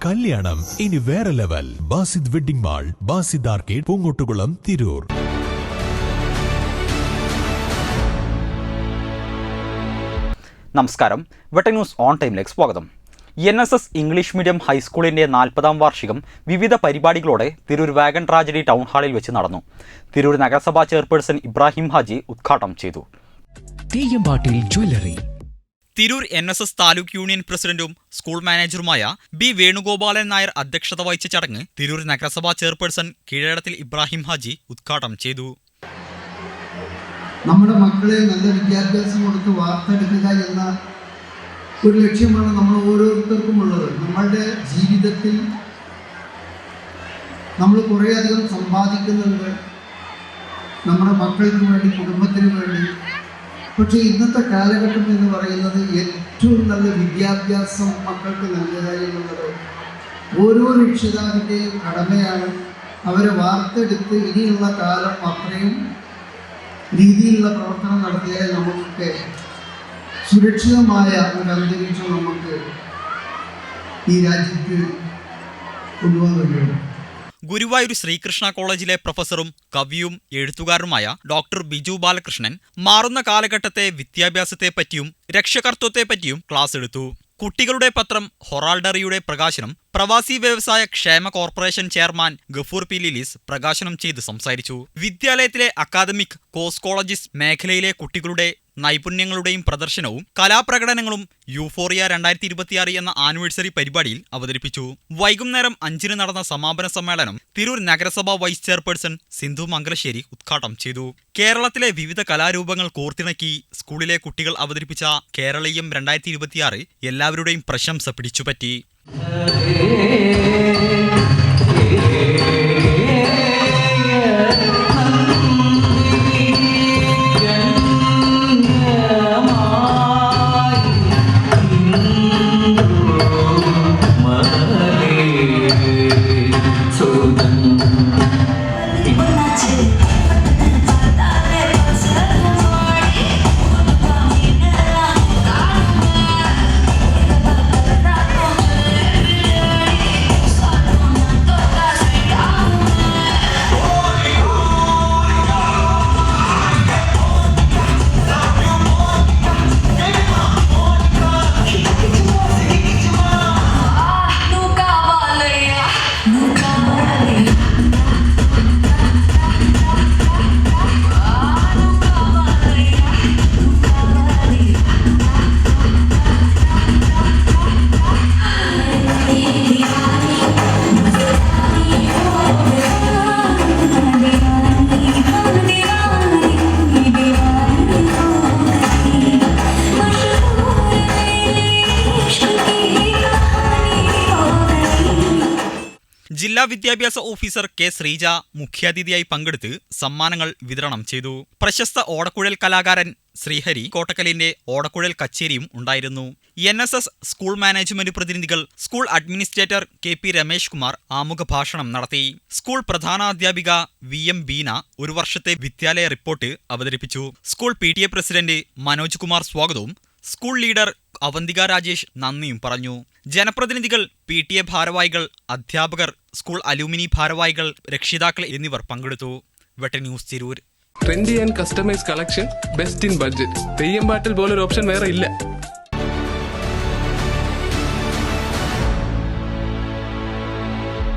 കല്യാണം ഇനി വേറെ level. Basid wedding mall, Basid arcade, Poongottukulam, Tirur. നമസ്കാരം. വെട്ട ന്യൂസ് ഓൺ ടൈമിലേക്ക് സ്വാഗതം. NSS ഇംഗ്ലീഷ് മീഡിയം ഹൈസ്കൂളിന്റെ 40ാം വാർഷികം വിവിധ പരിപാടികളോടെ തിരൂർ വാഗൺ ട്രാജഡി ടൗൺ ഹാളിൽ വെച്ച് നടന്നു. തിരൂർ നഗരസഭാ ചെയർപേഴ്സൺ ഇബ്രാഹിം ഹാജി ഉദ്ഘാടനം ചെയ്തു. തിരൂർ NSS താലൂക്ക് യൂണിയൻ പ്രസിഡന്റും സ്കൂൾ മാനേജറുമായ ബി വേണുഗോപാലൻ നായർ അധ്യക്ഷത വഹിച്ച ചടങ്ങ് തിരൂർ നഗരസഭാ ചെയർപേഴ്സൺ കീഴടത്തിൽ ഇബ്രാഹിം ഹാജി ഉദ്ഘാടനം ചെയ്തു. നമ്മുടെ മക്കളെ നല്ല വിദ്യാഭ്യാസം കൊടുത്ത് വാർത്തെടുക്കുക എന്ന ഒരു ലക്ഷ്യമാണ് നമ്മൾ ഓരോരുത്തർക്കും ഉള്ളത്. നമ്മളുടെ ജീവിതത്തിൽ നമ്മൾ കുറേയധികം സമ്പാദിക്കുന്നുണ്ട് നമ്മുടെ മക്കൾക്ക് വേണ്ടി, കുടുംബത്തിന് വേണ്ടി. പക്ഷേ ഇന്നത്തെ കാലഘട്ടം എന്ന് പറയുന്നത് ഏറ്റവും നല്ല വിദ്യാഭ്യാസം മക്കൾക്ക് നൽകുക എന്നുള്ളത് ഓരോ രക്ഷിതാവിൻ്റെയും കടമയാണ്. അവരെ വാർത്തെടുത്ത് ഇനിയുള്ള കാലം അത്രയും രീതിയിലുള്ള പ്രവർത്തനം നടത്തിയാൽ നമുക്കൊക്കെ സുരക്ഷിതമായ ഒരു അന്തരീക്ഷം നമുക്ക് ഈ രാജ്യത്ത് കൊണ്ടുപോകാൻ കഴിയും. ഗുരുവായൂർ ശ്രീകൃഷ്ണ കോളേജിലെ പ്രൊഫസറും കവിയും എഴുത്തുകാരനുമായ ഡോക്ടർ ബിജു ബാലകൃഷ്ണൻ മാറുന്ന കാലഘട്ടത്തെ വിദ്യാഭ്യാസത്തെപ്പറ്റിയും രക്ഷകർത്തത്വത്തെപ്പറ്റിയും ക്ലാസ് എടുത്തു. കുട്ടികളുടെ പത്രം ഹൊറാൾഡറിയുടെ പ്രകാശനം പ്രവാസി വ്യവസായ ക്ഷേമ കോർപ്പറേഷൻ ചെയർമാൻ ഗഫൂർ പി ലിലീസ് പ്രകാശനം ചെയ്ത് സംസാരിച്ചു. വിദ്യാലയത്തിലെ അക്കാദമിക് കോളേജിസ് മേഖലയിലെ കുട്ടികളുടെ നൈപുണ്യങ്ങളുടെയും പ്രദർശനവും കലാപ്രകടനങ്ങളും യൂഫോറിയ 2026 എന്ന ആനിവേഴ്സറി പരിപാടിയിൽ അവതരിപ്പിച്ചു. വൈകുന്നേരം 5 നടന്ന സമാപന സമ്മേളനം തിരൂർ നഗരസഭാ വൈസ് ചെയർപേഴ്സൺ സിന്ധു മംഗലശ്ശേരി ഉദ്ഘാടനം ചെയ്തു. കേരളത്തിലെ വിവിധ കലാരൂപങ്ങൾ കോർത്തിണക്കി സ്കൂളിലെ കുട്ടികൾ അവതരിപ്പിച്ച കേരളീയം 2026 എല്ലാവരുടെയും പ്രശംസ പിടിച്ചുപറ്റി. ജില്ലാ വിദ്യാഭ്യാസ ഓഫീസർ കെ ശ്രീജ മുഖ്യാതിഥിയായി പങ്കെടുത്ത് സമ്മാനങ്ങൾ വിതരണം ചെയ്തു. പ്രശസ്ത ഓടക്കുഴൽ കലാകാരൻ ശ്രീഹരി കോട്ടക്കലിന്റെ ഓടക്കുഴൽ കച്ചേരിയും ഉണ്ടായിരുന്നു. NSS സ്കൂൾ മാനേജ്മെന്റ് പ്രതിനിധികൾ, school administrator KP Ramesh Kumar ആമുഖ ഭാഷണം നടത്തി. സ്കൂൾ പ്രധാനാധ്യാപിക VM ബീന ഒരു വർഷത്തെ വിദ്യാലയ റിപ്പോർട്ട് അവതരിപ്പിച്ചു. School PTA president Manoj Kumar സ്വാഗതവും സ്കൂൾ ലീഡർ അവന്തിക രാജേഷ് നന്ദിയും പറഞ്ഞു. ജനപ്രതിനിധികൾ, PTA ഭാരവാഹികൾ, അധ്യാപകർ, സ്കൂൾ അലൂമിനി ഭാരവാഹികൾ, രക്ഷിതാക്കൾ എന്നിവർ പങ്കെടുത്തു. വെട്ട news Tirur. Trendy and customise collection, best in budget. Theyyam പാട്ടിൽ പോലൊരു ഓപ്ഷൻ വേറെ ഇല്ല.